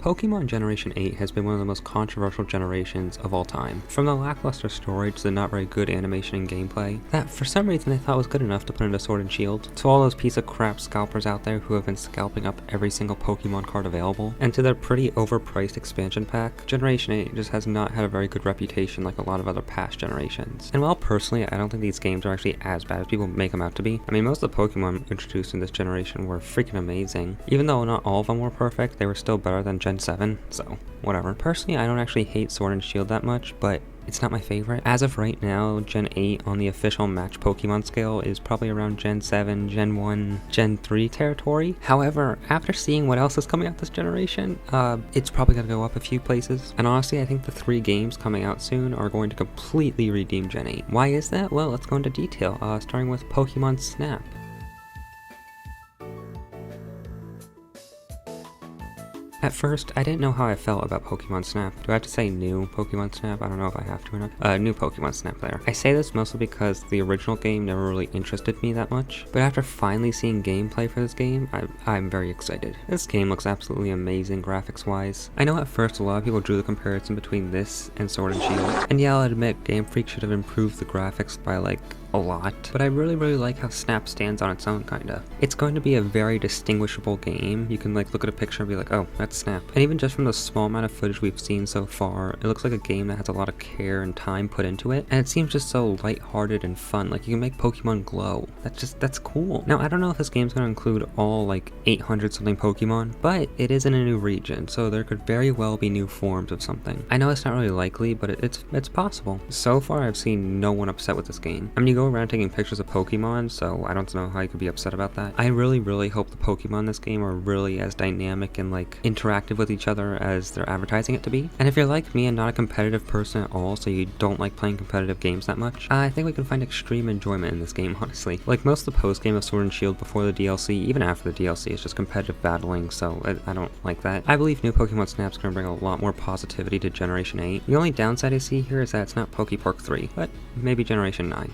Pokemon Generation 8 has been one of the most controversial generations of all time. From the lackluster story to the not very good animation and gameplay, that for some reason they thought was good enough to put into Sword and Shield, to all those piece of crap scalpers out there who have been scalping up every single Pokemon card available, and to their pretty overpriced expansion pack, Generation 8 just has not had a very good reputation like a lot of other past generations. And while personally I don't think these games are actually as bad as people make them out to be, I mean most of the Pokemon introduced in this generation were freaking amazing. Even though not all of them were perfect, they were still better than Gen 7, so whatever. Personally, I don't actually hate Sword and Shield that much, but it's not my favorite. As of right now, Gen 8 on the official match Pokemon scale is probably around Gen 7, Gen 1, Gen 3 territory. However, after seeing what else is coming out this generation, it's probably going to go up a few places. And honestly, I think the 3 games coming out soon are going to completely redeem Gen 8. Why is that? Well, let's go into detail, starting with Pokemon Snap. At first, I didn't know how I felt about Pokemon Snap. Do I have to say new Pokemon Snap? I don't know if I have to or not. New Pokemon Snap there. I say this mostly because the original game never really interested me that much, but after finally seeing gameplay for this game, I'm very excited. This game looks absolutely amazing graphics-wise. I know at first a lot of people drew the comparison between this and Sword and Shield, and yeah, I'll admit Game Freak should have improved the graphics by like a lot, but I really like how Snap stands on its own kinda. It's going to be a very distinguishable game. You can like look at a picture and be like, oh, that's Snap. And even just from the small amount of footage we've seen so far, it looks like a game that has a lot of care and time put into it, and it seems just so lighthearted and fun. Like you can make Pokemon glow. That's cool. Now I don't know if this game's gonna include all like 800 something Pokemon, but it is in a new region, so there could very well be new forms of something. I know it's not really likely, but it's possible. So far I've seen no one upset with this game. I mean, you go around taking pictures of Pokemon, so I don't know how you could be upset about that. I really hope the Pokemon in this game are really as dynamic and like interactive with each other as they're advertising it to be. And if you're like me and not a competitive person at all, so you don't like playing competitive games that much, I think we can find extreme enjoyment in this game, honestly. Like most of the post game of Sword and Shield before the DLC, even after the DLC, it's just competitive battling, so I don't like that. I believe new Pokemon Snap's gonna bring a lot more positivity to Generation 8. The only downside I see here is that it's not Pokepark 3, but maybe Generation 9.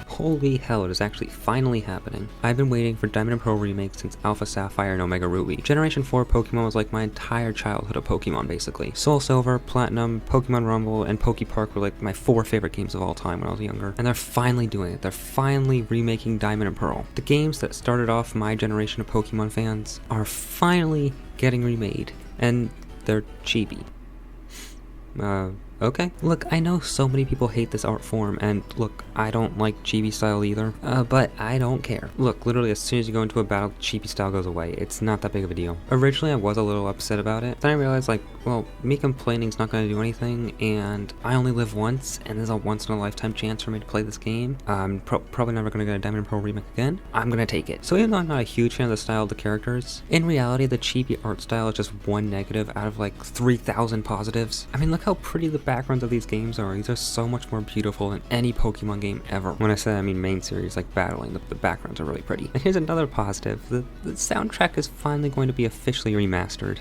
Holy hell, it is actually finally happening. I've been waiting for Diamond and Pearl remakes since Alpha Sapphire and Omega Ruby. Generation 4 Pokemon was like my entire childhood of Pokemon basically. Soul Silver, Platinum, Pokemon Rumble, and Pokepark were like my 4 favorite games of all time when I was younger. And they're finally doing it. They're finally remaking Diamond and Pearl. The games that started off my generation of Pokemon fans are finally getting remade. And they're chibi. Okay. Look, I know so many people hate this art form, and look, I don't like chibi style either, but I don't care. Look, literally as soon as you go into a battle, chibi style goes away. It's not that big of a deal. Originally, I was a little upset about it. Then I realized, like, well, me complaining's not going to do anything, and I only live once, and there's a once-in-a-lifetime chance for me to play this game. I'm probably never going to get a Diamond and Pearl remake again. I'm going to take it. So even though I'm not a huge fan of the style of the characters, in reality, the chibi art style is just one negative out of like 3,000 positives. I mean, look how pretty the backgrounds of these games are. These are so much more beautiful than any Pokemon game ever. When I say I mean main series, like battling, the backgrounds are really pretty. And here's another positive. The soundtrack is finally going to be officially remastered.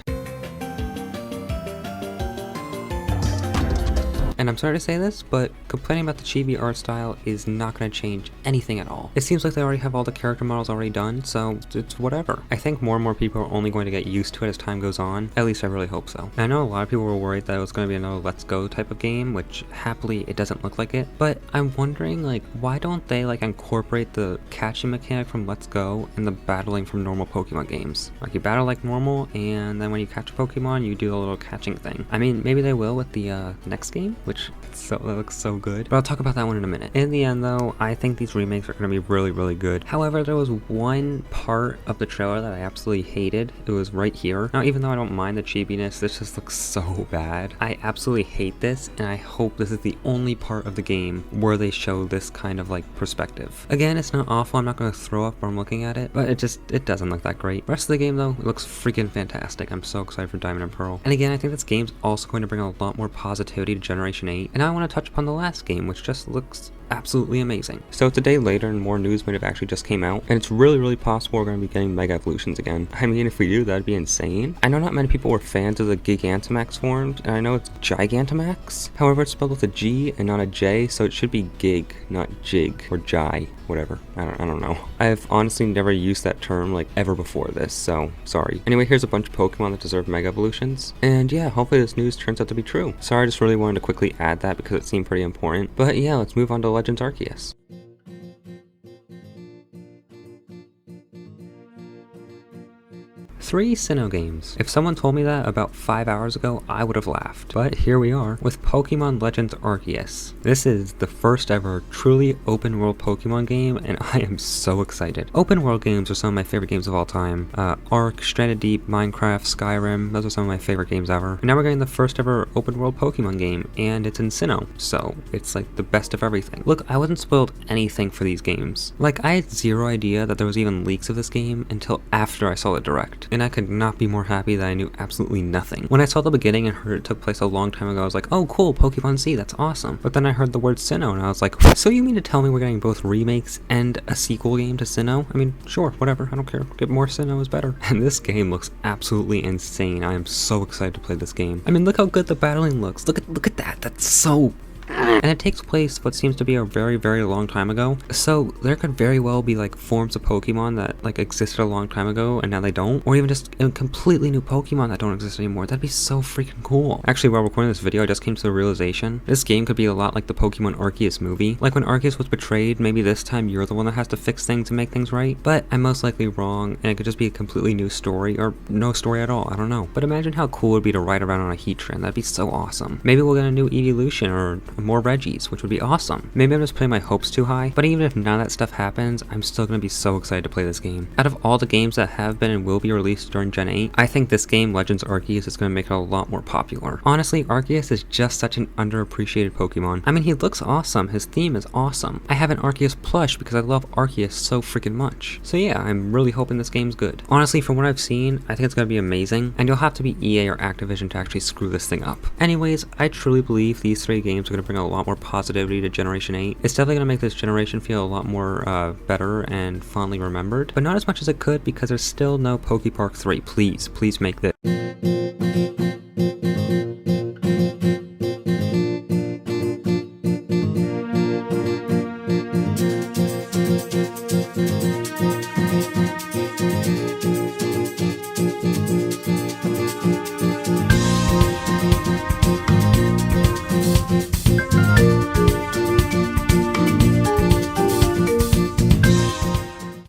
And I'm sorry to say this, but complaining about the chibi art style is not going to change anything at all. It seems like they already have all the character models already done, so it's whatever. I think more and more people are only going to get used to it as time goes on. At least I really hope so. And I know a lot of people were worried that it was going to be another Let's Go type of game, which happily it doesn't look like it. But I'm wondering, like, why don't they like incorporate the catching mechanic from Let's Go and the battling from normal Pokemon games? Like you battle like normal, and then when you catch a Pokemon, you do a little catching thing. I mean, maybe they will with the next game, which that looks so good. But I'll talk about that one in a minute. In the end though, I think these remakes are going to be really good. However, there was one part of the trailer that I absolutely hated. It was right here. Now, even though I don't mind the chibiness, this just looks so bad. I absolutely hate this, and I hope this is the only part of the game where they show this kind of like perspective. Again, it's not awful. I'm not going to throw up when I'm looking at it, but it doesn't look that great. The rest of the game though, it looks freaking fantastic. I'm so excited for Diamond and Pearl. And again, I think this game's also going to bring a lot more positivity to Generation Generation 8, and I want to touch upon the last game, which just looks absolutely amazing. So it's a day later and more news might have actually just came out, and it's really possible we're going to be getting Mega Evolutions again. I mean, if we do, that'd be insane. I know not many people were fans of the Gigantamax forms, and I know it's Gigantamax. However, it's spelled with a G and not a J, so it should be Gig, not Jig, or Jai, whatever. I don't know. I've honestly never used that term like ever before this, so sorry. Anyway, here's a bunch of Pokemon that deserve Mega Evolutions, and yeah, hopefully this news turns out to be true. Sorry, I just really wanted to quickly add that because it seemed pretty important. But yeah, let's move on to Legends Arceus. 3 Sinnoh games. If someone told me that about 5 hours ago, I would have laughed. But here we are with Pokemon Legends Arceus. This is the first ever truly open world Pokemon game, and I am so excited. Open world games are some of my favorite games of all time. Ark, Stranded Deep, Minecraft, Skyrim, those are some of my favorite games ever. And now we're getting the first ever open world Pokemon game, and it's in Sinnoh, so it's like the best of everything. Look, I wasn't spoiled anything for these games. Like, I had zero idea that there was even leaks of this game until after I saw the direct. And I could not be more happy that I knew absolutely nothing. When I saw the beginning and heard it took place a long time ago, I was like, oh cool, Pokemon Z, that's awesome. But then I heard the word Sinnoh and I was like, so you mean to tell me we're getting both remakes and a sequel game to Sinnoh? I mean, sure, whatever, I don't care. Get more Sinnoh is better. And this game looks absolutely insane. I am so excited to play this game. I mean, look how good the battling looks. Look at that. That's so... And it takes place what seems to be a very long time ago, so there could very well be like forms of Pokemon that like existed a long time ago and now they don't, or even just a completely new Pokemon that don't exist anymore. That'd be so freaking cool. Actually, while recording this video, I just came to the realization this game could be a lot like the Pokemon Arceus movie. Like when Arceus was betrayed, maybe this time you're the one that has to fix things and make things right, but I'm most likely wrong and it could just be a completely new story or no story at all. I don't know. But imagine how cool it would be to ride around on a Heatran. That'd be so awesome. Maybe we'll get a new Evolution or more Reggies, which would be awesome. Maybe I'm just putting my hopes too high, but even if none of that stuff happens, I'm still going to be so excited to play this game. Out of all the games that have been and will be released during Gen 8, I think this game, Legends Arceus, is going to make it a lot more popular. Honestly, Arceus is just such an underappreciated Pokemon. I mean, he looks awesome, his theme is awesome. I have an Arceus plush because I love Arceus so freaking much. So yeah, I'm really hoping this game's good. Honestly, from what I've seen, I think it's going to be amazing, and you'll have to be EA or Activision to actually screw this thing up. Anyways, I truly believe these 3 games are going to bring a lot more positivity to Generation 8. It's definitely going to make this generation feel a lot more better and fondly remembered, but not as much as it could because there's still no Pokepark 3. Please make this.